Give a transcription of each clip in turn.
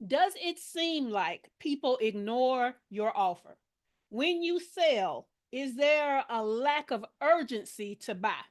Does it seem like people ignore your offer? When you sell, is there a lack of urgency to buy?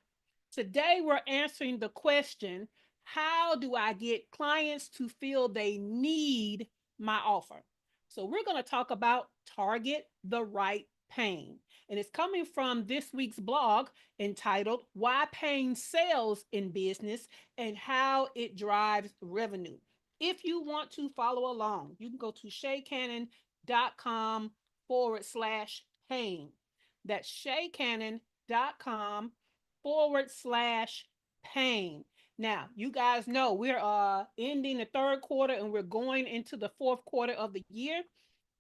Today, we're answering the question, how do I get clients to feel they need my offer? So, we're going to talk about target the right pain. And it's coming from this week's blog entitled Why Pain Sells in Business and How It Drives Revenue. If you want to follow along, you can go to shaycannon.com /pain. That's shaycannon.com /pain. Now, you guys know we're ending the third quarter and we're going into the fourth quarter of the year.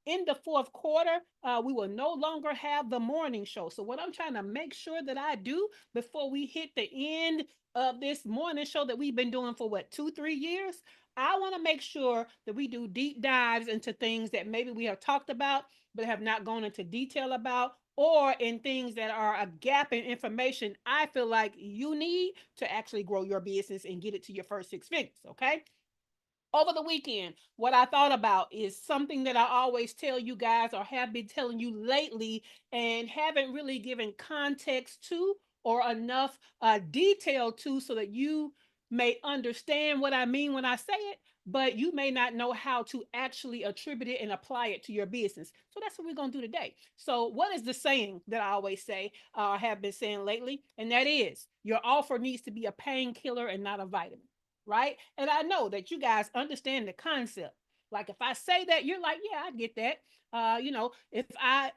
In the fourth quarter, we will no longer have the morning show. So, what I'm trying to make sure that I do before we hit the end of this morning show that we've been doing for what, 2, 3 years, I want to make sure that we do deep dives into things that maybe we have talked about but have not gone into detail about, or in things that are a gap in information I feel like you need to actually grow your business and get it to your first 6 figures. Okay. Over the weekend, what I thought about is something that I always tell you guys or have been telling you lately and haven't really given context to or enough detail to so that you may understand what I mean when I say it, but you may not know how to actually attribute it and apply it to your business. So that's what we're going to do today. So, what is the saying that I always say, have been saying lately? And that is, your offer needs to be a painkiller and not a vitamin, right? And I know that you guys understand the concept. Like if I say that, you're like, yeah, I get that.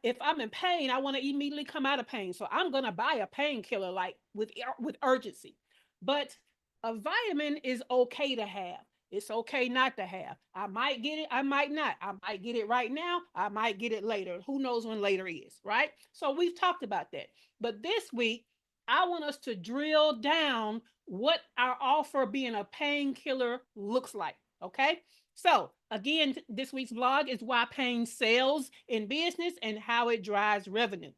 If I'm in pain, I want to immediately come out of pain, so I'm gonna buy a painkiller like with urgency. But a vitamin is okay to have. It's okay not to have. I might get it, I might not. I might get it right now, I might get it later. Who knows when later is, right? So we've talked about that. But this week, I want us to drill down what our offer being a painkiller looks like. Okay. So, again, this week's vlog is why pain sells in business and how it drives revenue.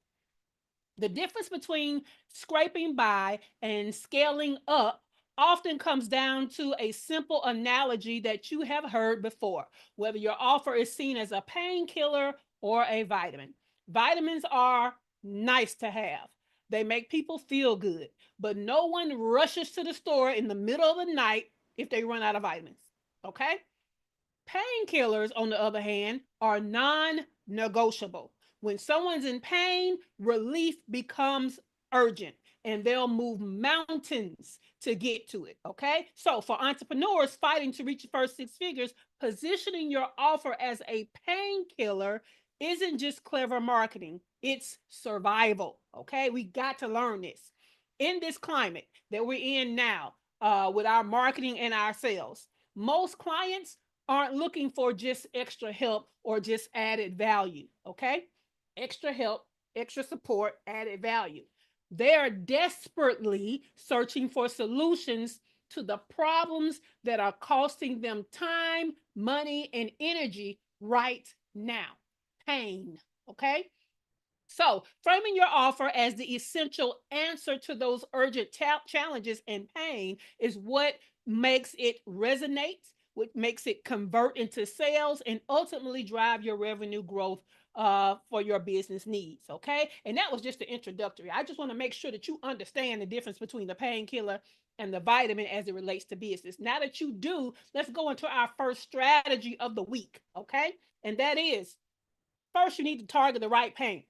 The difference between scraping by and scaling up often comes down to a simple analogy that you have heard before, whether your offer is seen as a painkiller or a vitamin. Vitamins are nice to have. They make people feel good, but no one rushes to the store in the middle of the night if they run out of vitamins. Okay? Painkillers, on the other hand, are non negotiable. When someone's in pain, relief becomes urgent and they'll move mountains to get to it. Okay. So, for entrepreneurs fighting to reach the first 6 figures, positioning your offer as a painkiller isn't just clever marketing, it's survival. Okay. We got to learn this. In this climate that we're in now, with our marketing and our sales, most clients aren't looking for just extra help or just added value. Okay. Extra help, extra support, added value. They are desperately searching for solutions to the problems that are costing them time, money, and energy right now. Pain. Okay. So, framing your offer as the essential answer to those urgent challenges and pain is what makes it resonate, what makes it convert into sales, and ultimately drive your revenue growth for your business needs. Okay. And that was just the introductory. I just want to make sure that you understand the difference between the painkiller and the vitamin as it relates to business. Now that you do, let's go into our first strategy of the week. Okay. And that is, first, you need to target the right pain.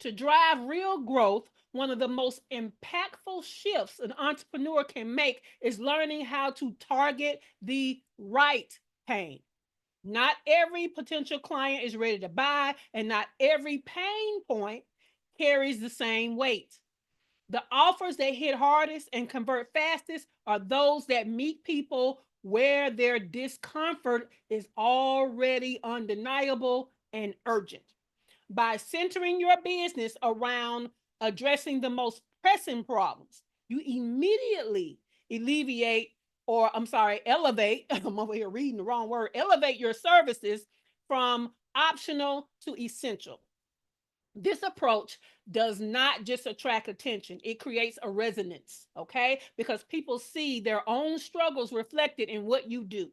To drive real growth, one of the most impactful shifts an entrepreneur can make is learning how to target the right pain. Not every potential client is ready to buy, and not every pain point carries the same weight. The offers that hit hardest and convert fastest are those that meet people where their discomfort is already undeniable and urgent. By centering your business around addressing the most pressing problems, you immediately alleviate, or I'm sorry, elevate, I'm over here reading the wrong word, elevate your services from optional to essential. This approach does not just attract attention, it creates a resonance, okay? Because people see their own struggles reflected in what you do.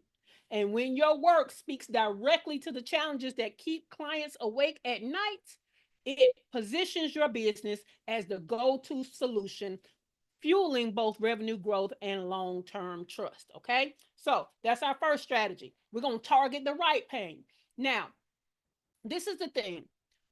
And when your work speaks directly to the challenges that keep clients awake at night, it positions your business as the go-to solution, fueling both revenue growth and long-term trust. Okay. So that's our first strategy. We're going to target the right pain. Now, this is the thing.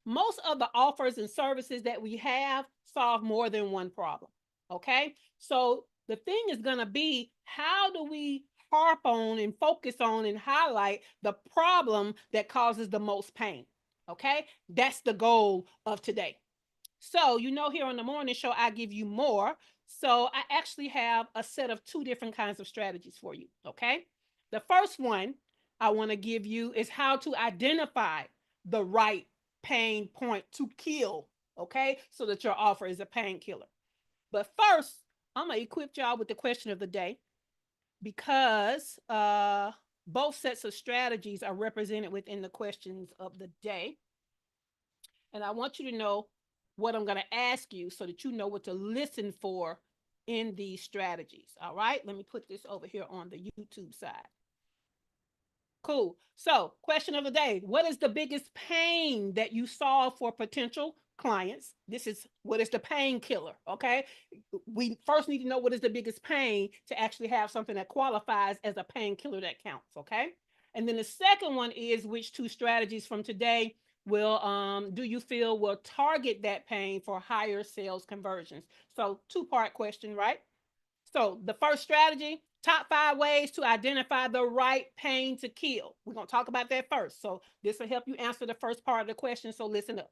Most of the offers and services that we have solve more than one problem. Okay. So the thing is going to be, how do we harp on and focus on and highlight the problem that causes the most pain? Okay. That's the goal of today. So, here on the morning show, I give you more. So, I actually have a set of two different kinds of strategies for you. Okay. The first one I want to give you is how to identify the right pain point to kill. Okay. So that your offer is a painkiller. But first, I'm going to equip y'all with the question of the day, because both sets of strategies are represented within the questions of the day. And I want you to know what I'm going to ask you so that you know what to listen for in these strategies. All right. Let me put this over here on the YouTube side. Cool. So, question of the day: what is the biggest pain that you solve for potential clients? This is what is the painkiller. Okay. We first need to know what is the biggest pain to actually have something that qualifies as a painkiller that counts. Okay. And then the second one is, which two strategies from today will do you feel will target that pain for higher sales conversions? So, two-part question, right? So the first strategy: top 5 ways to identify the right pain to kill. We're going to talk about that first. So this will help you answer the first part of the question. So listen up.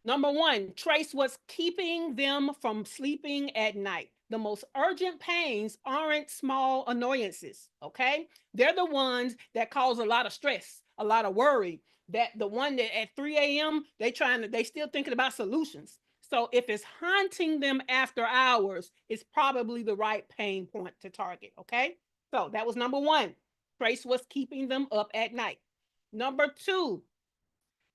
Number 1, trace what's keeping them from sleeping at night. The most urgent pains aren't small annoyances, okay? They're the ones that cause a lot of stress, a lot of worry. That the one that at 3 a.m. they still thinking about solutions. So if it's haunting them after hours, it's probably the right pain point to target, okay? So that was number 1. Trace what's keeping them up at night. Number 2,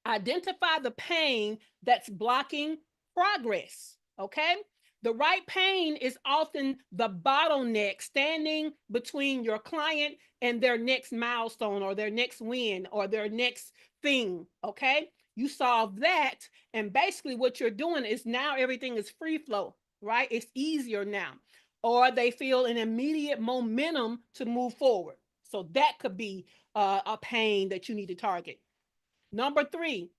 identify the pain that's blocking progress. Okay. The right pain is often the bottleneck standing between your client and their next milestone or their next win or their next thing. Okay. You solve that. And basically, what you're doing is now everything is free flow, right? It's easier now. Or they feel an immediate momentum to move forward. So that could be a pain that you need to target. Number 3,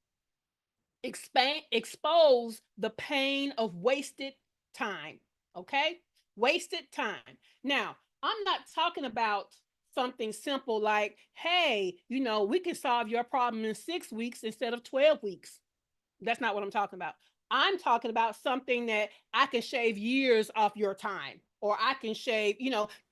expose the pain of wasted time. Okay? Wasted time. Now, I'm not talking about something simple like, hey, we can solve your problem in 6 weeks instead of 12 weeks. That's not what I'm talking about. I'm talking about something that I can shave years off your time, or I can shave,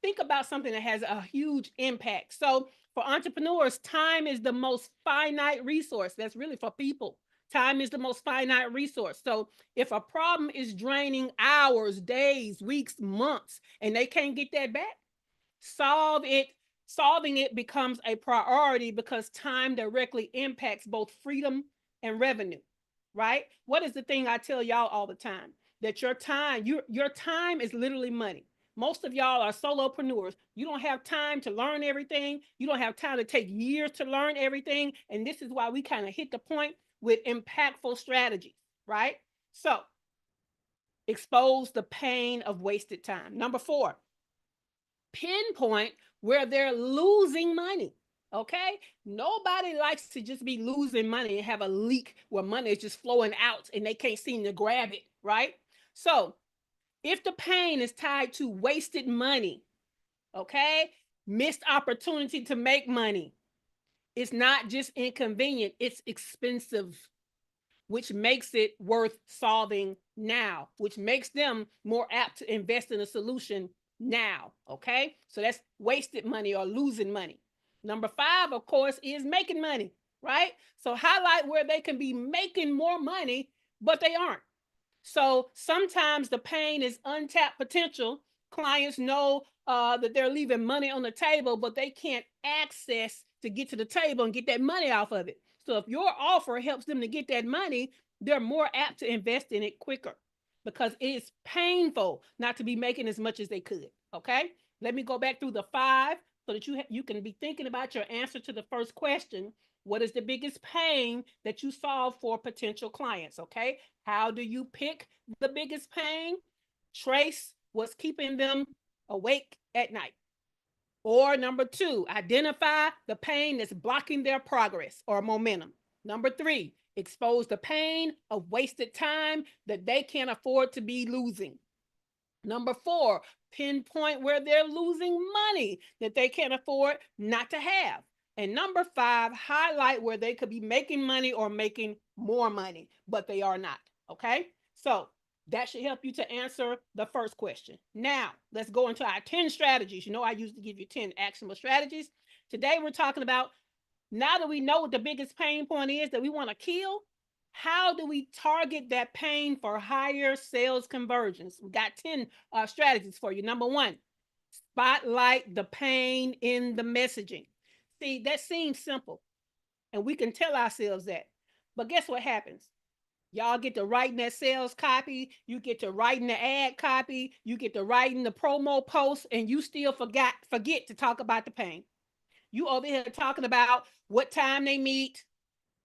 think about something that has a huge impact. So for entrepreneurs, time is the most finite resource. That's really for people. Time is the most finite resource. So if a problem is draining hours, days, weeks, months, and they can't get that back, solve it. Solving it becomes a priority because time directly impacts both freedom and revenue, right? What is the thing I tell y'all all the time? That your time is literally money. Most of y'all are solopreneurs. You don't have time to learn everything. You don't have time to take years to learn everything. And this is why we kind of hit the point with impactful strategies, right? So, expose the pain of wasted time. Number 4, pinpoint where they're losing money. Okay? Nobody likes to just be losing money and have a leak where money is just flowing out and they can't seem to grab it, right? So, if the pain is tied to wasted money, okay, missed opportunity to make money, it's not just inconvenient, it's expensive, which makes it worth solving now, which makes them more apt to invest in a solution now. Okay. So that's wasted money or losing money. Number 5, of course, is making money, right? So highlight where they can be making more money, but they aren't. So sometimes the pain is untapped potential. Clients know that they're leaving money on the table, but they can't access to get to the table and get that money off of it. So if your offer helps them to get that money, they're more apt to invest in it quicker because it's painful not to be making as much as they could. Okay. Let me go back through the 5 so that you can be thinking about your answer to the first question. What is the biggest pain that you solve for potential clients? Okay. How do you pick the biggest pain? Trace what's keeping them awake at night. Or number two, identify the pain that's blocking their progress or momentum. Number three, expose the pain of wasted time that they can't afford to be losing. Number four, pinpoint where they're losing money that they can't afford not to have. And number five, highlight where they could be making money or making more money, but they are not. Okay. So that should help you to answer the first question. Now, let's go into our 10 strategies. You know, I used to give you 10 actionable strategies. Today, we're talking about now that we know what the biggest pain point is that we want to kill, how do we target that pain for higher sales conversions? We got 10 strategies for you. Number one, spotlight the pain in the messaging. See, that seems simple, and we can tell ourselves that. But guess what happens? Y'all get to writing that sales copy, you get to writing the ad copy, you get to writing the promo post, and you still forget to talk about the pain. You over here talking about what time they meet,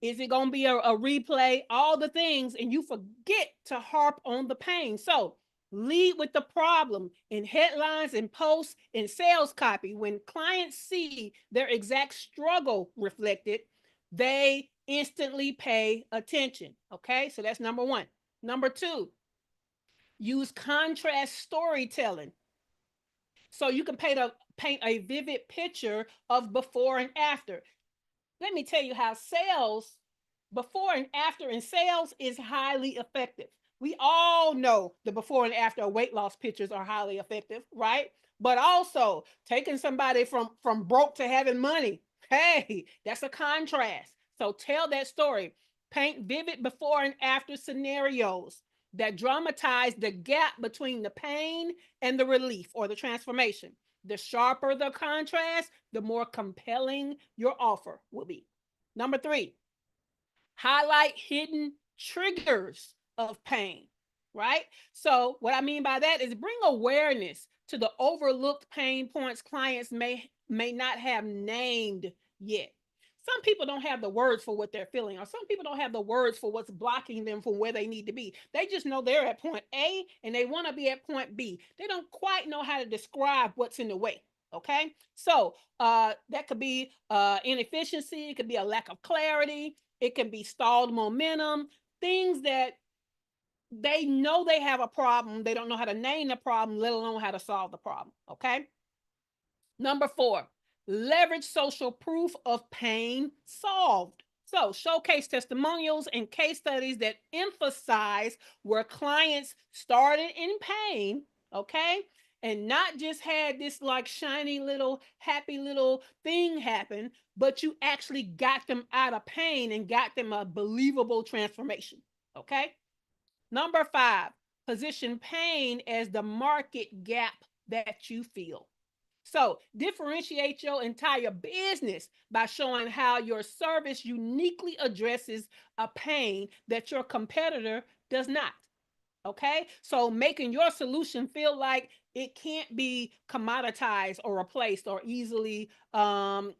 is it going to be a replay, all the things, and you forget to harp on the pain. So lead with the problem in headlines and posts and sales copy. When clients see their exact struggle reflected, they instantly pay attention. Okay, so that's number one. Number two, use contrast storytelling. So you can paint a vivid picture of before and after. Let me tell you how sales, before and after in sales, is highly effective. We all know the before and after weight loss pictures are highly effective, right? But also taking somebody from broke to having money. Hey, that's a contrast. So tell that story. Paint vivid before and after scenarios that dramatize the gap between the pain and the relief or the transformation. The sharper the contrast, the more compelling your offer will be. Number three, highlight hidden triggers of pain, right? So, what I mean by that is bring awareness to the overlooked pain points clients may not have named yet. Some people don't have the words for what they're feeling, or some people don't have the words for what's blocking them from where they need to be. They just know they're at point A and they want to be at point B. They don't quite know how to describe what's in the way. Okay, so that could be inefficiency, it could be a lack of clarity, it can be stalled momentum, things that they know they have a problem, they don't know how to name the problem, let alone how to solve the problem. Okay. Number four, leverage social proof of pain solved. So, showcase testimonials and case studies that emphasize where clients started in pain, okay? And not just had this like shiny little happy little thing happen, but you actually got them out of pain and got them a believable transformation, okay? Number five, position pain as the market gap that you feel. So differentiate your entire business by showing how your service uniquely addresses a pain that your competitor does not. Okay. So making your solution feel like it can't be commoditized or replaced or easily, going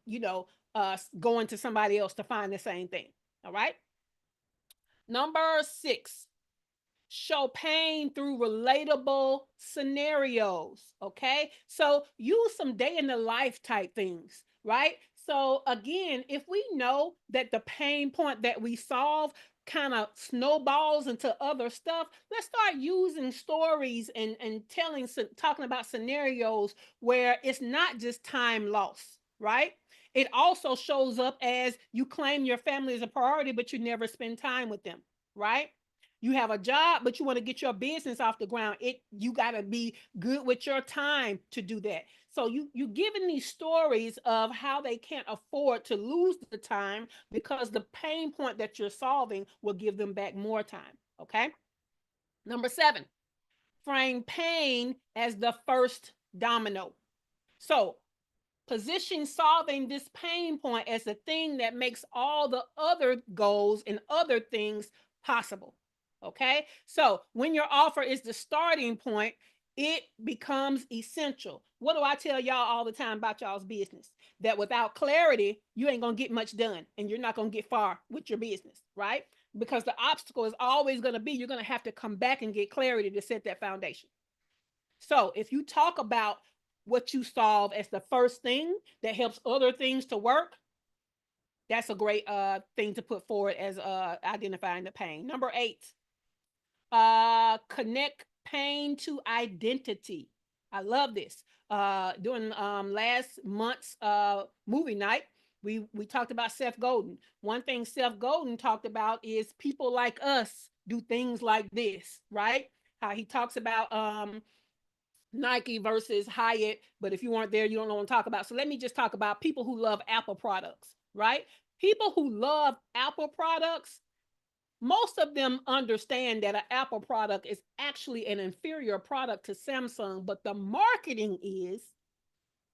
to somebody else to find the same thing. All right. Number six, show pain through relatable scenarios. Okay. So use some day in the life type things, right? So again, if we know that the pain point that we solve kind of snowballs into other stuff, let's start using stories and talking about scenarios where it's not just time loss, right? It also shows up as you claim your family is a priority, but you never spend time with them, right? You have a job, but you want to get your business off the ground. You got to be good with your time to do that. So you giving these stories of how they can't afford to lose the time because the pain point that you're solving will give them back more time. Okay. Number seven, frame pain as the first domino. So position solving this pain point as the thing that makes all the other goals and other things possible. Okay. So when your offer is the starting point, it becomes essential. what do I tell y'all all the time about y'all's business? That without clarity, you ain't gonna get much done and you're not gonna get far with your business, right? Because the obstacle is always gonna be you're gonna have to come back and get clarity to set that foundation. So if you talk about what you solve as the first thing that helps other things to work, that's a great thing to put forward as identifying the pain. Number 8, connect pain to identity. I love this. During last month's movie night, we talked about Seth Godin. One thing Seth Godin talked about is people like us do things like this, right? How he talks about Nike versus Hyatt, but if you weren't there, you don't know what I'm talking about. So let me just talk about people who love Apple products, right? People who love Apple products, most of them understand that an Apple product is actually an inferior product to Samsung, but the marketing is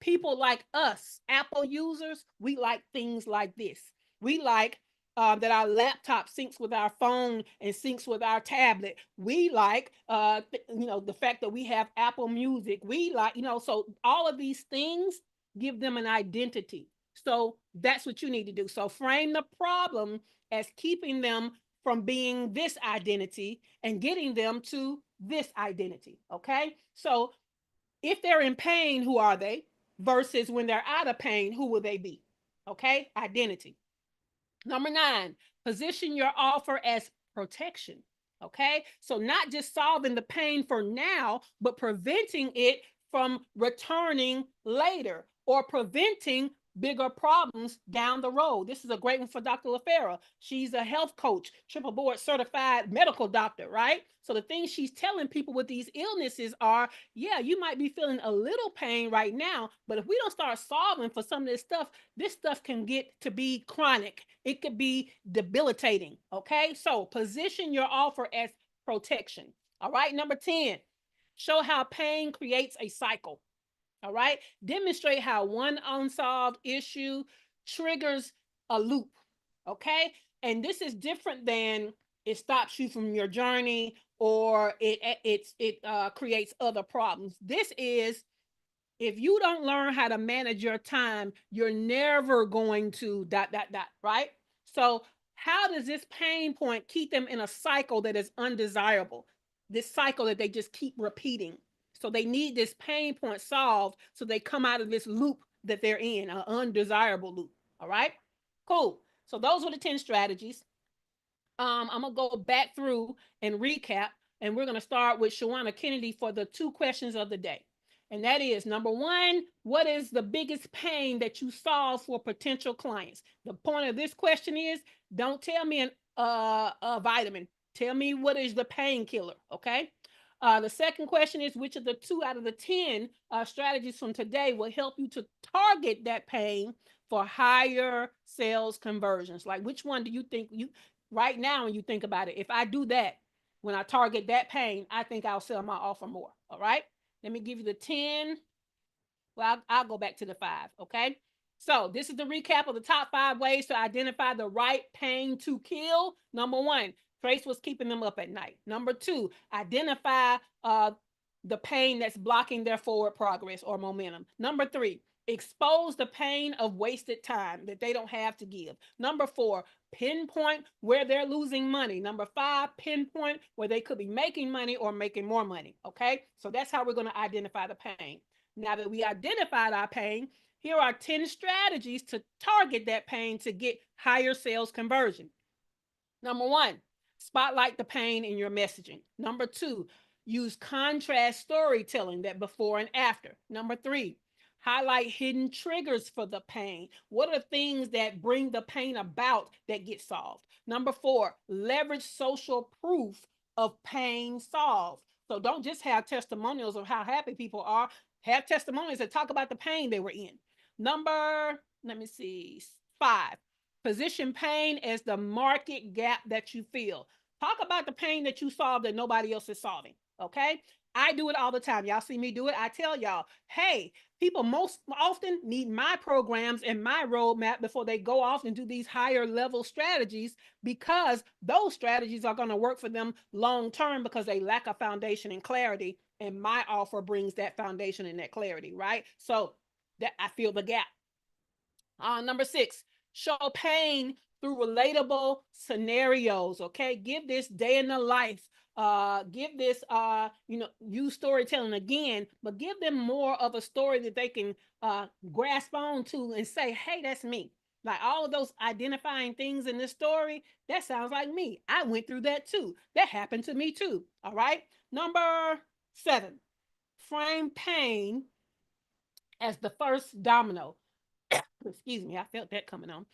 people like us, Apple users, we like things like this. We like that our laptop syncs with our phone and syncs with our tablet. We like, the fact that we have Apple Music. We like, so all of these things give them an identity. So that's what you need to do. So frame the problem as keeping them from being this identity and getting them to this identity. Okay. So if they're in pain, who are they? Versus when they're out of pain, who will they be? Okay, identity. Number 9, position your offer as protection. Okay, so not just solving the pain for now, but preventing it from returning later or preventing bigger problems down the road. This is a great one for Dr. LaFera. She's a health coach, triple board certified medical doctor, right? So the things she's telling people with these illnesses are, yeah, you might be feeling a little pain right now, but if we don't start solving for some of this stuff can get to be chronic. It could be debilitating. Okay, so position your offer as protection. All right, number 10, show how pain creates a cycle. All right. Demonstrate how one unsolved issue triggers a loop. Okay. And this is different than it stops you from your journey or it creates other problems. This is, if you don't learn how to manage your time, you're never going to dot, dot, dot, right? So, how does this pain point keep them in a cycle that is undesirable? This cycle that they just keep repeating. So, they need this pain point solved so they come out of this loop that they're in, an undesirable loop. All right, cool. So, those were the 10 strategies. I'm gonna go back through and recap, and we're gonna start with Shawana Kennedy for the 2 questions of the day. And that is number 1, what is the biggest pain that you solve for potential clients? The point of this question is, don't tell me a vitamin. Tell me what is the painkiller, okay? The second question is, which of the 2 out of the 10 strategies from today will help you to target that pain for higher sales conversions? Like, which one do you think right now, when you think about it, if I do that, when I target that pain, I think I'll sell my offer more. All right. Let me give you the 10. Well, I'll go back to the 5. Okay. So this is the recap of the top 5 ways to identify the right pain to kill. Number 1, trace what's keeping them up at night. Number 2, identify the pain that's blocking their forward progress or momentum. Number 3, expose the pain of wasted time that they don't have to give. Number 4, pinpoint where they're losing money. Number 5, pinpoint where they could be making money or making more money. Okay, so that's how we're going to identify the pain. Now that we identified our pain, here are 10 strategies to target that pain to get higher sales conversion. Number 1, spotlight the pain in your messaging. Number 2, use contrast storytelling, that before and after. Number 3, highlight hidden triggers for the pain. What are things that bring the pain about that get solved? Number 4, leverage social proof of pain solved. So don't just have testimonials of how happy people are. Have testimonials that talk about the pain they were in. Number, let me see, 5, position pain as the market gap that you feel. Talk about the pain that you solve that nobody else is solving. Okay. I do it all the time. Y'all see me do it. I tell y'all, hey, people most often need my programs and my roadmap before they go off and do these higher level strategies, because those strategies are going to work for them long term because they lack a foundation and clarity. And my offer brings that foundation and that clarity, right? So that I feel the gap. Number six, show pain through relatable scenarios. Okay, give this day in the life. Give this, use storytelling again, but give them more of a story that they can grasp on to and say, hey, that's me. Like all of those identifying things in this story, that sounds like me. I went through that too. That happened to me too. All right. Number seven, frame pain as the first domino. Excuse me, I felt that coming on.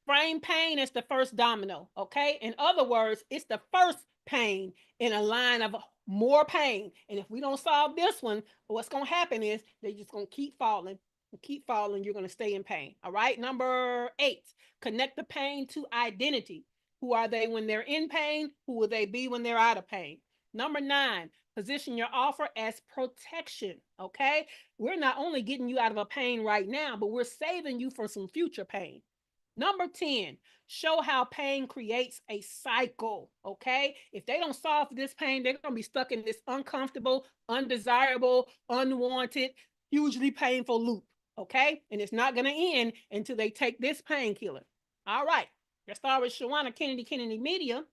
Frame pain is the first domino, okay? In other words, it's the first pain in a line of more pain. And if we don't solve this one, what's going to happen is they're just going to keep falling. Keep falling, you're going to stay in pain. All right. Number eight, connect the pain to identity. Who are they when they're in pain? Who will they be when they're out of pain? Number nine, position your offer as protection. Okay. We're not only getting you out of a pain right now, but we're saving you from some future pain. Number 10, show how pain creates a cycle. Okay. If they don't solve this pain, they're going to be stuck in this uncomfortable, undesirable, unwanted, hugely painful loop. Okay. And it's not going to end until they take this painkiller. All right. Let's start with Shawana Kennedy, Kennedy Media.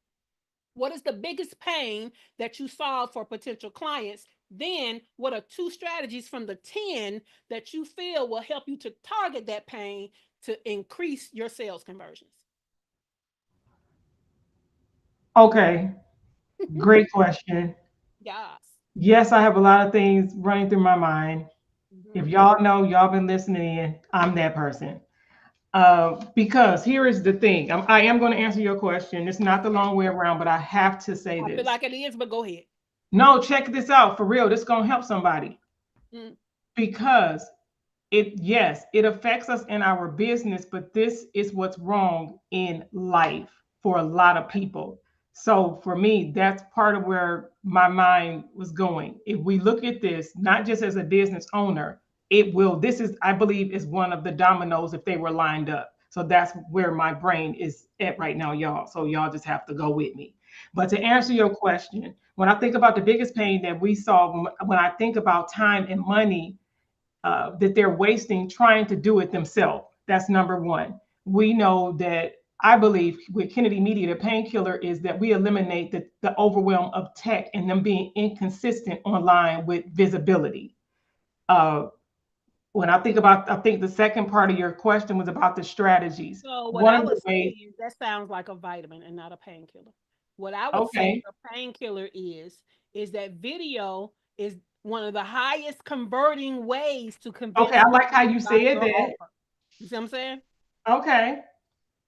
What is the biggest pain that you solve for potential clients? Then, what are two strategies from the 10 that you feel will help you to target that pain to increase your sales conversions? Okay, great question. Yes. Yes, I have a lot of things running through my mind. If Mm-hmm. y'all know, y'all been listening in, I'm that person. Because here is the thing. I am going to answer your question. It's not the Okay. long way around, but I have to say I feel this. like it is, but go ahead. No, check this out for real. This is going to help somebody Mm. because it, yes, it affects us in our business, but this is what's wrong in life for a lot of people. So for me, that's part of where my mind was going. If we look at this not just as a business owner, it will, this is, I believe, is one of the dominoes if they were lined up. So that's where my brain is at right now, y'all. So y'all just have to go with me. But to answer your question, when I think about the biggest pain that we saw, when I think about time and money that they're wasting trying to do it themselves. That's number one. We know that, I believe, with Kennedy Media, the painkiller is that we eliminate the overwhelm of tech and them being inconsistent online with visibility. Uh, when I think about, I think the second part of your question was about the strategies. So what One I of would the say ways, is that sounds like a vitamin and not a painkiller. What I would say okay, the painkiller is that video is one of the highest converting ways to okay, convince I people like how to you buy said your that. offer. You see what I'm saying? Okay,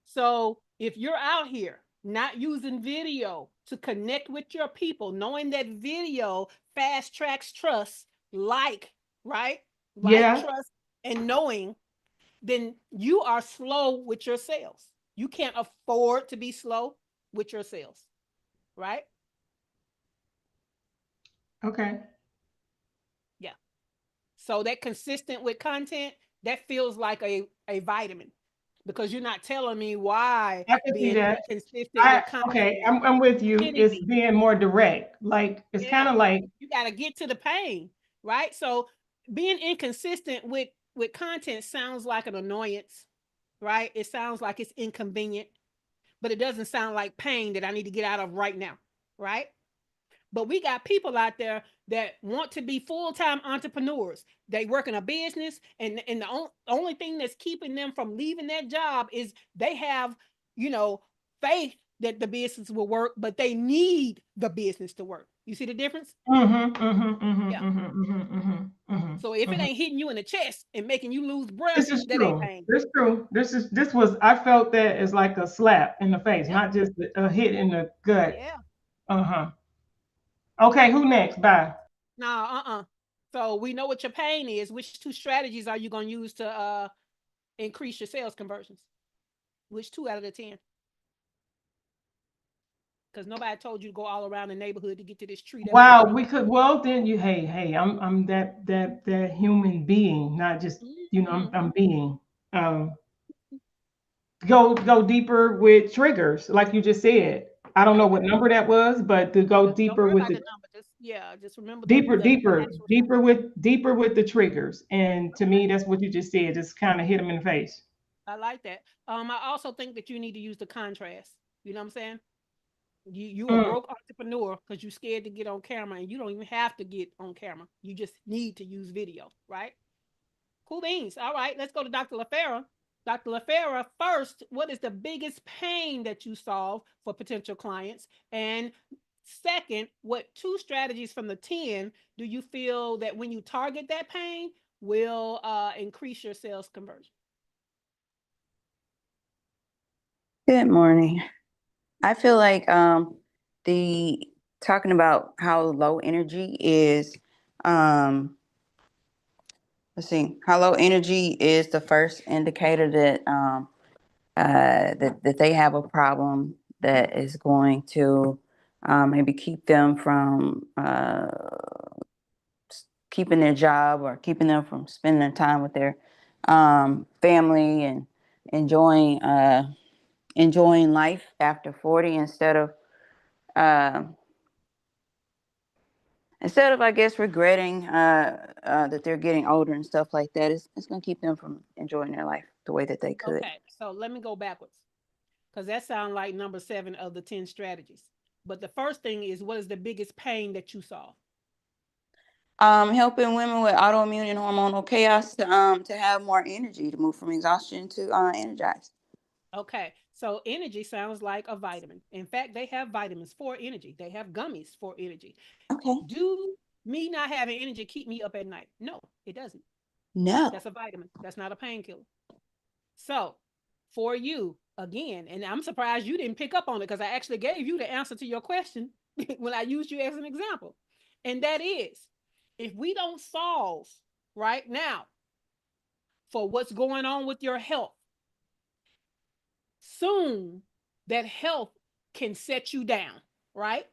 So if you're out here not using video to connect with your people, knowing that video fast tracks trust, like, right? Like yeah, trust and knowing, then you are slow with your sales. You can't afford to be slow with your sales, right? okay, Yeah. So that consistent with content, that feels like a vitamin, because you're not telling me why I can see being that. inconsistent I with okay, content I'm with you. hitting It's me. being more direct. Like it's kind Yeah. of like, You got to get to the pain, right? So being inconsistent with content sounds like an annoyance, right? It sounds like it's inconvenient, but it doesn't sound like pain that I need to get out of right now, right? But we got people out there that want to be full-time entrepreneurs. They work in a business, and the only thing that's keeping them from leaving that job is they have, you know, faith that the business will work, but they need the business to work. You see the difference? mm-hmm, mm-hmm, mm-hmm, Yeah. mm-hmm, mm-hmm, mm-hmm, So if mm-hmm, it mm-hmm. ain't hitting you in the chest and making you lose breath, This is that ain't true. pain. This true. This was, I felt that as like a slap in the face, Yeah. not just a hit in the gut. Yeah. Uh-huh. Okay, who next? Bye. No, So we know what your pain is. Which two strategies are you gonna use to increase your sales conversions? Which two out of the 10? because nobody told you to go all around the neighborhood to get to this tree that was Wow, green. we could. Well, then you. Hey, I'm that human being, not just Mhm. I'm being. Um, go deeper with triggers, like you just said. I don't know what Okay. number that was, but to go Don't deeper worry with about the the number. Just yeah, just remember deeper, the deeper, actual deeper strategy. with deeper with the triggers. And to Okay. me, that's what you just said. Just kind of hit them in the face. I like that. I also think that you need to use the contrast. You know what I'm saying? You a Mm. broke entrepreneur because you scared to get on camera, and you don't even have to get on camera. You just need to use video, right? Cool beans. All right, let's go to Dr. LaFera. Dr. LaFera, first, what is the biggest pain that you solve for potential clients? And second, what two strategies from the 10 do you feel that when you target that pain will increase your sales conversion? Good morning. I feel like the talking about how low energy is um how low energy is the first indicator that that they have a problem that is going to maybe keep them from keeping their job or keeping them from spending their time with their family and enjoying enjoying life after 40 uh, instead of I guess regretting that they're getting older and stuff like that. It's going to keep them from enjoying their life the way that they could. Okay, so let me go backwards because that sounds like number 7 of the 10 strategies. But the first thing is, what is the biggest pain that you solve? Helping women with autoimmune and hormonal chaos to have more energy to move from exhaustion to energized. Okay, so energy sounds like a vitamin. In fact, they have vitamins for energy. They have gummies for energy. Okay. Do me not having energy keep me up at night? No, it doesn't. No. That's a vitamin. That's not a painkiller. So, for you, again, and I'm surprised you didn't pick up on it because I actually gave you the answer to your question when I used you as an example. And that is, if we don't solve right now for what's going on with your health, soon that health can set you down, right?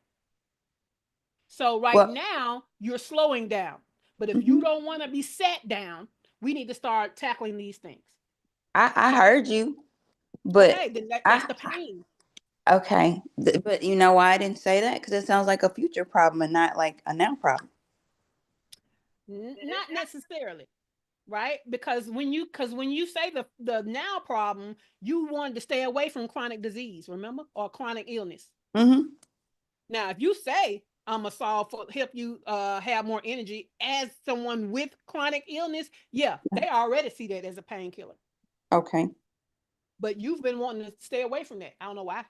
So right Well, now you're slowing down. But if you mhm. don't want to be set down, we need to start tackling these things. I Okay. heard you, but Okay, then that's I the pain. okay, but you know why I didn't say that? Because it sounds like a future problem and not like a now problem. Not necessarily, right? Because when you say the now problem, you wanted to stay away from chronic disease, remember? Or chronic illness. Mm-hmm. Now, if you say I'm a solve for help you have more energy as someone with chronic illness, yeah, they already see that as a painkiller. Okay. But you've been wanting to stay away from that. I don't know why.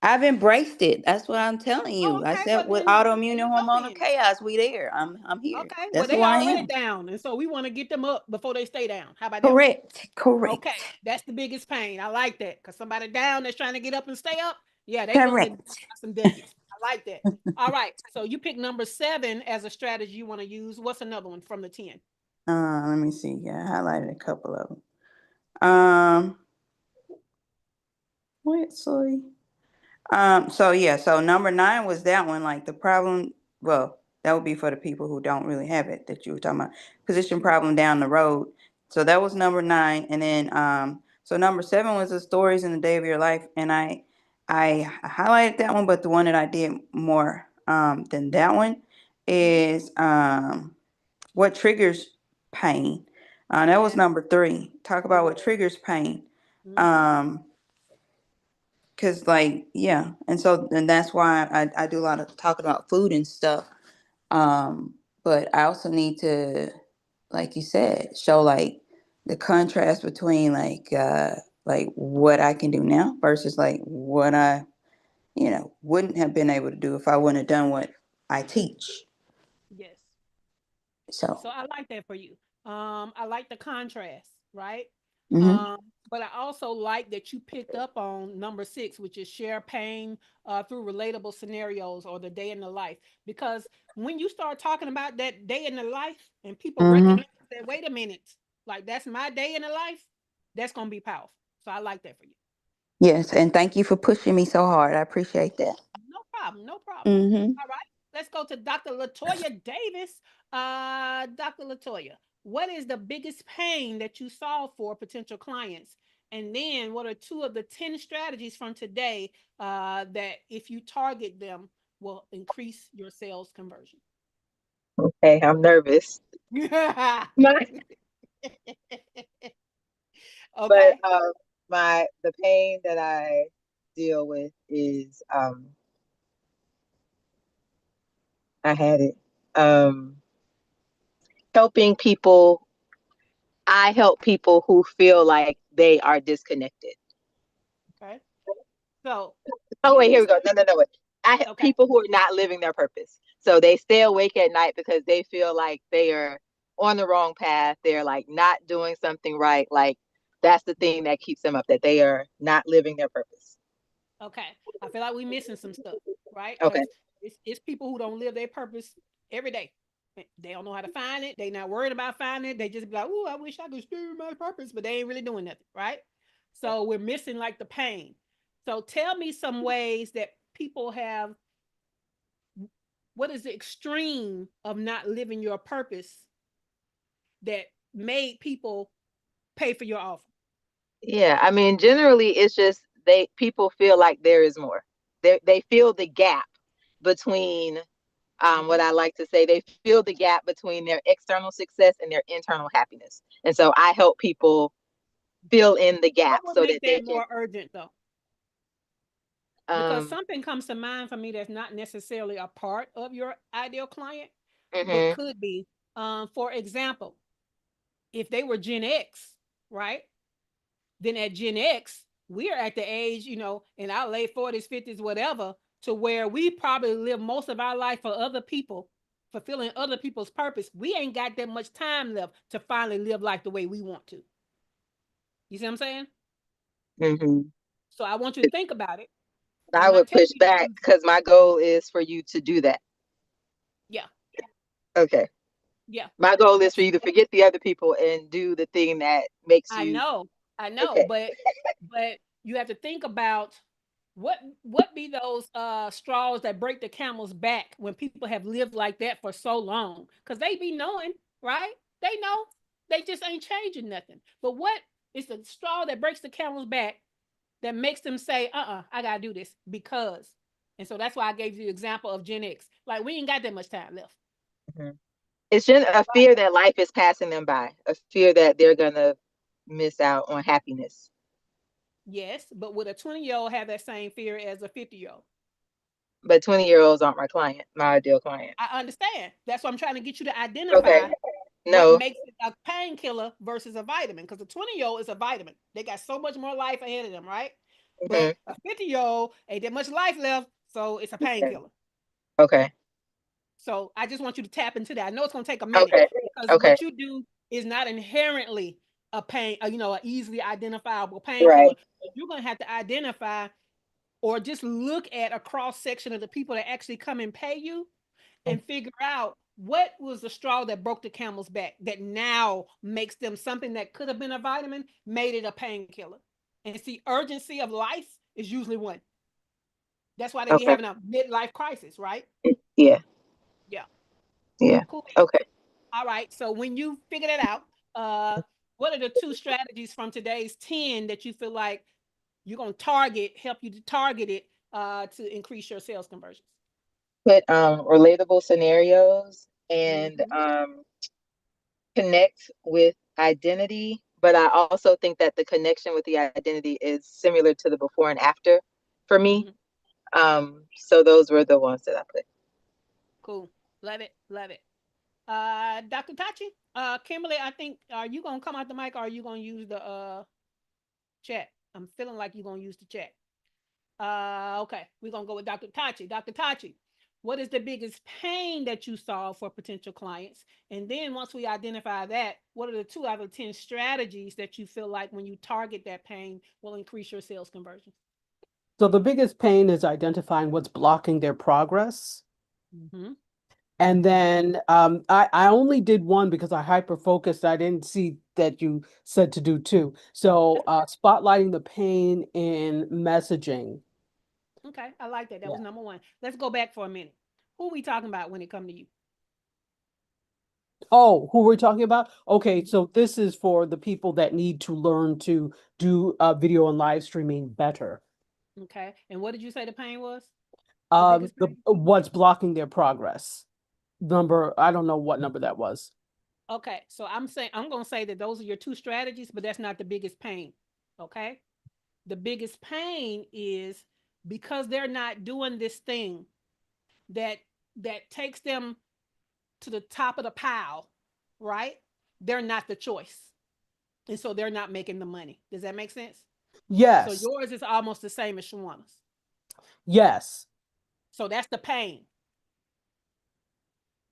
I've embraced it. That's what I'm telling Oh, you. I okay. said Well, with then there autoimmune you and go. hormonal Then chaos, we there. I'm here. okay. Well, That's they who I already am. down, and so we want to get them up before they stay down. How about that one? Correct. Okay, Correct. that's the biggest pain. I like that because somebody down that's trying to get up and stay up. Yeah, they looking at Correct. some W's. I like that. All right. So you pick number 7 as a strategy you want to use. What's another one from the 10? Let me see. Yeah, I highlighted a couple of them. Wait, sorry. So yeah, so number 9 was that one, like the problem. Well, that would be for the people who don't really have it that you were talking about. Position problem down the road. So that was number 9. And then so number 7 was the stories in the day of your life. And I highlighted that one, but the one that I did more than that one Mm-hmm. is what triggers pain. That was Yeah. number 3. Talk about what Yeah. triggers pain. Mm-hmm. Um, Cause like, yeah. And so, and that's why I do a lot of talking about food and stuff. But I also need to, like you said, show like the contrast between like what I can do now versus like what I, wouldn't have been able to do if I wouldn't have done what I teach. Yes. So, So I like that for you. I like the contrast, right? hmm Um, but I also like that you picked up on number 6, which is share pain through relatable scenarios or the day in the life. Because when you start talking about that day in the life and people hmm recognize that, wait a minute, like that's my day in the life, that's gonna be powerful. So I like that for you. yes. And thank you for pushing me so hard. I appreciate that. No problem. No problem. Mm-hmm. All right. Let's go to Dr. Latoya Davis. Dr. Latoya, what is the biggest pain that you solve for potential clients? And then what are two of the 10 strategies from today that if you target them will increase your sales conversion? Okay, I'm nervous. My, but Okay. the pain that I deal with is I had it. Um, helping people. I help people who feel like they are disconnected. Okay. So Oh give wait, me here we go. some. No, no, no, wait. I help Okay. people who are not living their purpose. So they stay awake at night because they feel like they are on the wrong path. They're like not doing something right. Like that's the thing that keeps them up, that they are not living their purpose. Okay. I feel like we missing some stuff, right? Okay. Because it's people who don't live their purpose every day. They don't know how to find it. They not worried about finding it. They just be like, "Oh, I wish I could do my purpose," but they ain't really doing nothing, right? So we're missing like the pain. So tell me some ways that people have. What is the extreme of not living your purpose that made people pay for your offer? Yeah, I mean, generally it's just they people feel like there is more. They feel the gap between what Mm-hmm. I like to say, they feel the gap between their external success and their internal happiness. And so I help people fill in the What gap would so that make they that can more urgent though? Because um something comes to mind for me that's not necessarily a part of your ideal client, but mhm, could be. For example, if they were Gen X, right? Then at Gen X, we're at the age, in our late 40s, 50s, whatever, to where we probably live most of our life for other people, fulfilling other people's purpose. We ain't got that much time left to finally live life the way we want to. You see what I'm saying? mhm. So I want you to think about it. And I I'm not would telling push you to back use, because my goal is for you to do that. yeah, Okay. yeah. My goal is for That's you to forget the other people and do the thing that makes I you know, I know, okay. but you have to think about what be those straws that break the camel's back when people have lived like that for so long, because they be knowing, right? They know, they just ain't changing nothing. But what is the straw that breaks the camel's back that makes them say, I gotta do this because. And so that's why I gave you the example of Gen X. Like, we ain't got that much time left. Mhm. It's just a fear that life is passing them by, a fear that they're gonna miss out on happiness. Yes, but would a 20-year-old have that same fear as a 50-year-old? But 20-year-olds aren't my client, my ideal client. I understand. That's what I'm trying to get you to Okay. identify what No. makes it a painkiller versus a vitamin. Because a 20-year-old is a vitamin. They got so much more life ahead of them, right? But Mhm. a 50-year-old ain't that much life left, so it's a painkiller. Okay. So I just want you to tap into that. I know it's going to take a minute Okay. because Okay. what you do is not inherently a pain, an easily identifiable Right. painkiller. You're going to have to identify or just look at a cross section of the people that actually come and pay you and figure out what was the straw that broke the camel's back that now makes them something that could have been a vitamin, made it a painkiller. And see, urgency of life is usually one. That's why they be Okay. having a midlife crisis, right? Yeah. Yeah. Yeah. Cool. Okay. All right. So when you figure that out, what are the two strategies from today's 10 that you feel like you're going to help you to target it to increase your sales conversions? Put relatable scenarios and Mm-hmm. connect with identity. But I also think that the connection with the identity is similar to the before and after for me. Mm-hmm. So those were the ones that I put. Cool. Love it. Love it. Dr. Tachi, Kimberly, I think, are you gonna come out the mic or are you gonna use the chat? I'm feeling like you're gonna use the chat. Okay, we're gonna go with Dr. Tachi. Dr. Tachi, what is the biggest pain that you solve for potential clients? And then once we identify that, what are the 2 out of 10 strategies that you feel like when you target that pain will increase your sales conversion? So the biggest pain is identifying what's blocking their progress. Mm-hmm. And then I only did one because I hyper focused. I didn't see that you said to do two. So spotlighting the pain in messaging Okay, I like that. That Yeah. was number one. Let's go back for a minute. Who we talking about when it come to you? Oh, who we're talking about? Okay, so this is for the people that need to learn to do video and live streaming better. Okay, and what did you say the pain was? The biggest The pain? what's blocking their progress. Number, I don't know what number that was. Okay, so I'm gonna say that those are your two strategies, but that's not the biggest pain. Okay, the biggest pain is because they're not doing this thing that takes them to the top of the pile, right? They're not the choice, and so they're not making the money. Does that make sense? So Yes, yours is almost the same as Shawana's. yes, So that's the pain.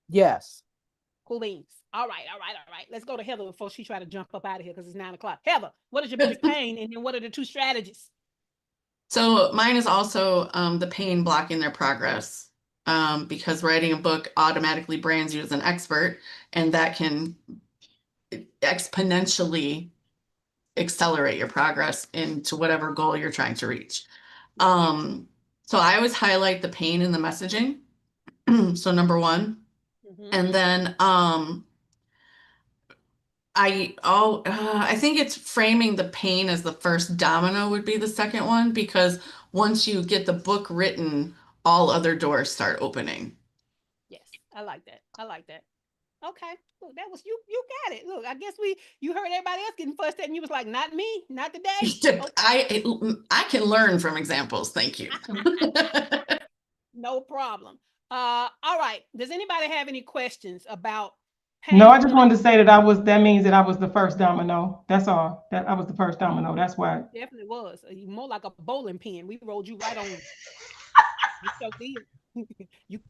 yes. Cool beans. All right, all right, all right. Let's go to Heather before she try to jump up out of here because it's 9 o'clock. Heather, what is your biggest pain, and then what are the two strategies? So mine is also the pain blocking their progress, because writing a book automatically brands you as an expert, and that can exponentially accelerate your progress into whatever goal you're trying to reach. So I always highlight the pain in the messaging. So number one, Mm-hmm. and then I think it's framing the pain as the first domino would be the second one, because once you get the book written, all other doors start opening. Yes, I like that. I like that. Okay, look, that was you. You got it. Look, I guess you heard everybody else getting fussed at, and you was like, "Not me, not today." Okay, I can learn from examples. Thank you. no problem. All right. Does anybody have any questions about No, pain I just point? wanted to say that means that I was the first domino. That's all. That I was the first domino. That's why. Definitely was. More like a bowling pin. We rolled you right on. You so did.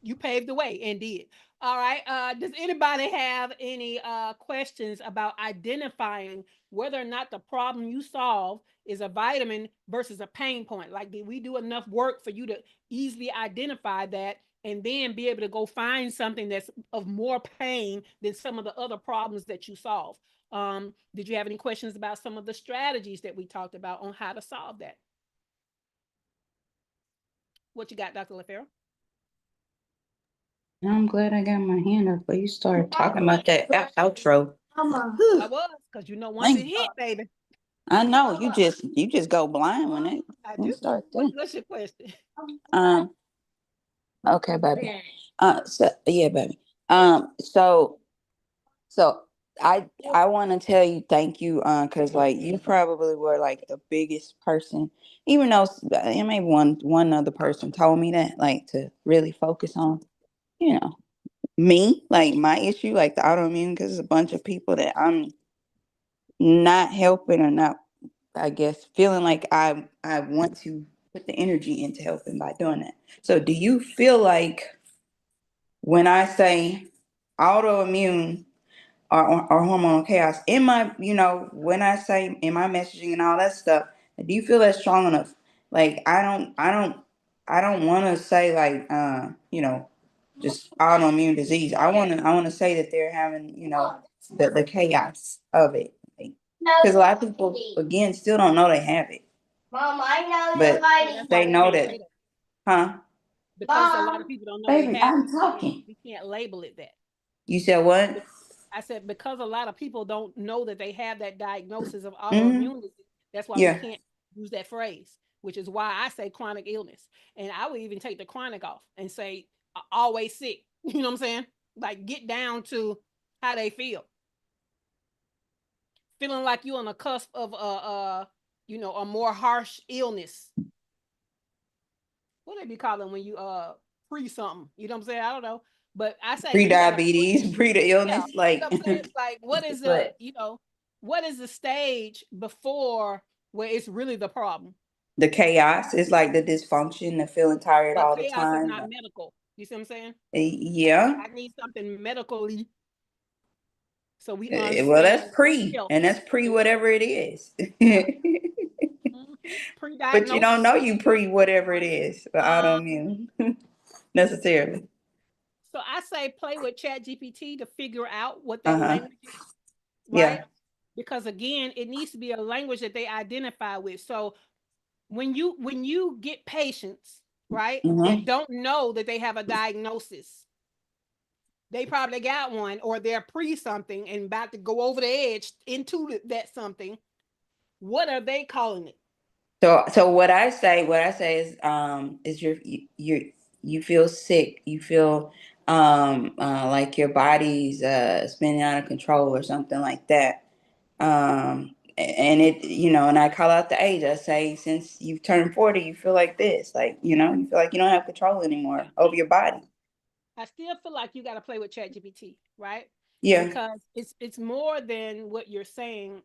You paved the way and did. All right. Does anybody have any questions about identifying whether or not the problem you solve is a vitamin versus a pain point? Like, did we do enough work for you to easily identify that and then be able to go find something that's of more pain than some of the other problems that you solve? Did you have any questions about some of the strategies that we talked about on how to solve that? What you got, Dr. LaFero? I'm glad I got my hand up, but you started talking about that outro. I was, because once it Dang. hit, baby. I know you just go blind when I you do. start there. What's your question? Um. Okay, baby. So yeah, baby. So so I want to tell you thank you, cause like you probably were like the biggest person, even though maybe one other person told me that, like, to really focus on, you know, me, like my issue, like the autoimmune, because it's a bunch of people that I'm not helping or not, I guess, feeling like I want to put the energy into helping by doing that. So do you feel like when I say autoimmune or hormonal chaos in my, when I say in my messaging and all that stuff, do you feel that strong enough? Like I don't want to say like just autoimmune disease. I want to say that they're having, the chaos of it. Because a lot of people again still don't know they have it. Mom, I know. Well, that's But why they we know can't that, say that. huh? Because a lot of Mom, people don't know they baby, have it. I'm talking. We can't label it that. You said what? I said because a lot of people don't know that they have that diagnosis of Mm-hmm. autoimmunity. That's why we Yeah. can't use that phrase, which is why I say chronic illness. And I would even take the chronic off and say always sick. You know what I'm saying? Like, get down to how they feel. Feeling like you're on the cusp of a more harsh illness. What do they be calling when you pre something? You know what I'm saying? I don't know. But I say you got a Pre-diabetes, pre the yeah, illness, you know like what I'm saying? Like, what is the, but what is the stage before where it's really the problem? the chaos is like the dysfunction, the feeling tired But all the chaos is time. not medical. You see what I'm saying? Yeah. I need something medically so we Well, that's understand pre, health. and that's pre whatever it is. Yeah. But you don't Pre-diagnosis. know you pre whatever it is for Uh, autoimmune necessarily. so I say play with Chat GPT to figure out what that Uh-huh. language is, right? Yeah. Because again, it needs to be a language that they identify with. So when you get patients right? Mm-hmm. That don't know that they have a diagnosis. They probably got one, or they're pre something and about to go over the edge into that something. What are they calling it? So what I say is you feel sick, you feel like your body's spinning out of control or something like that. And it, and I call out the age. I say, since you've turned 40, you feel like this, like, you feel like you don't have control anymore over your body. I still feel like you got to play with ChatGPT, right? Yeah. Because it's more than what you're saying,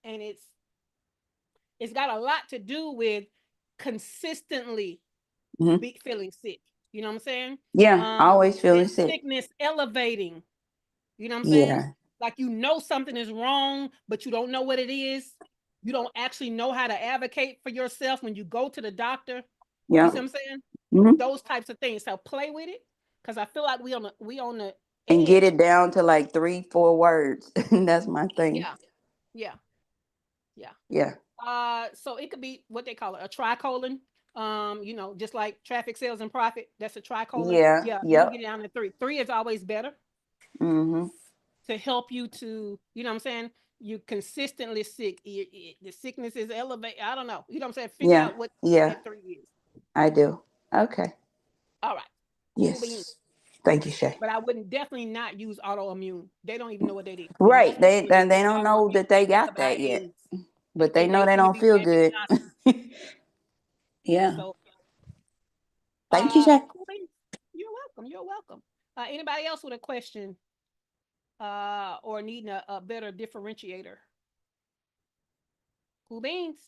and it's got a lot to do with consistently Hmm. be feeling sick. You know what I'm saying? Yeah, Um, always feeling this sick. sickness elevating. You know what I'm saying? Yeah. Like you know something is wrong, but you don't know what it is. You don't actually know how to advocate for yourself when you go to the doctor. You Yeah. see what I'm saying? Hmm. Those types of things. So play with it, because I feel like we on the And get edge. it down to like 3, 4 words. That's my thing. Yeah, yeah, yeah. Yeah. So it could be what they call it, a tricolon. Just like traffic sales and profit, that's a tricolon. Yeah. Yeah, you can get Yep. it down to three. Three is always better Hmm. to help you to, you know what I'm saying? You consistently sick. The sickness is elevated. I don't know. You know what I'm saying? Figure Yeah. out what Yeah. that three is. I do. Okay. All right. Cool beans. Yes. Thank you, Shay. But I wouldn't definitely not use autoimmune. They don't even know what that is. And most Right. people, They when they they think don't know autoimmune, that they they think got about that yet, AIDS. They but they think know they they finna don't be feel Debbie good. Johnson. Yeah. So, Thank you, Shay. cool beans. You're welcome. You're welcome. Anybody else with a question or needing a better differentiator? Cool beans.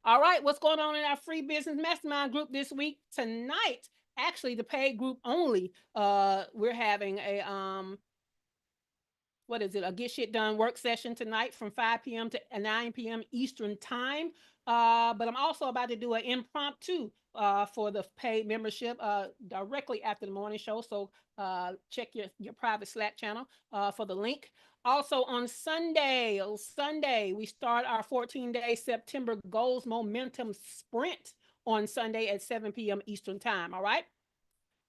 All right, what's going on in our free business mastermind group this week? Tonight, actually, the paid group only. We're having a what is it? A get shit done work session tonight from 5 p.m. to 9 p.m. Eastern time. But I'm also about to do an impromptu for the paid membership directly after the morning show. So check your private Slack channel for the link. Also on Sunday, we start our 14-day September goals momentum sprint on Sunday at 7 p.m. Eastern time. All right.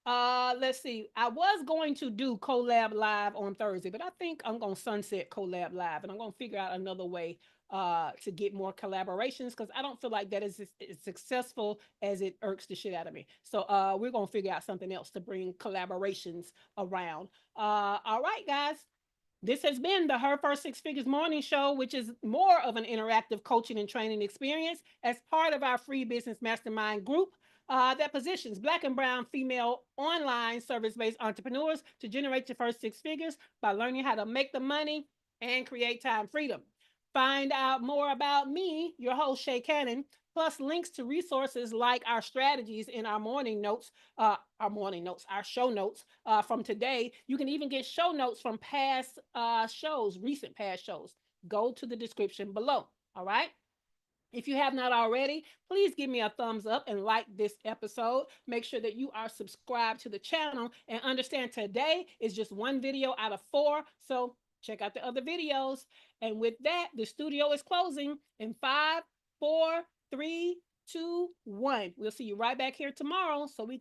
Let's see. I was going to do collab live on Thursday, but I think I'm gonna sunset collab live, and I'm gonna figure out another way to get more collaborations, because I don't feel like that is as successful as it irks the shit out of me. So we're gonna figure out something else to bring collaborations around. All right, guys. This has been the Her First Six Figures Morning Show, which is more of an interactive coaching and training experience as part of our free business mastermind group that positions Black and Brown female online service based entrepreneurs to generate your first six figures by learning how to make the money and create time freedom. Find out more about me, your host, Shay Cannon, plus links to resources like our strategies in our show notes from today. You can even get show notes from past shows, recent past shows. Go to the description below. All right. If you have not already, please give me a thumbs up and like this episode. Make sure that you are subscribed to the channel and understand today is just one video out of four. So check out the other videos. And with that, the studio is closing in 5, 4, 3, 2, 1. We'll see you right back here tomorrow so we can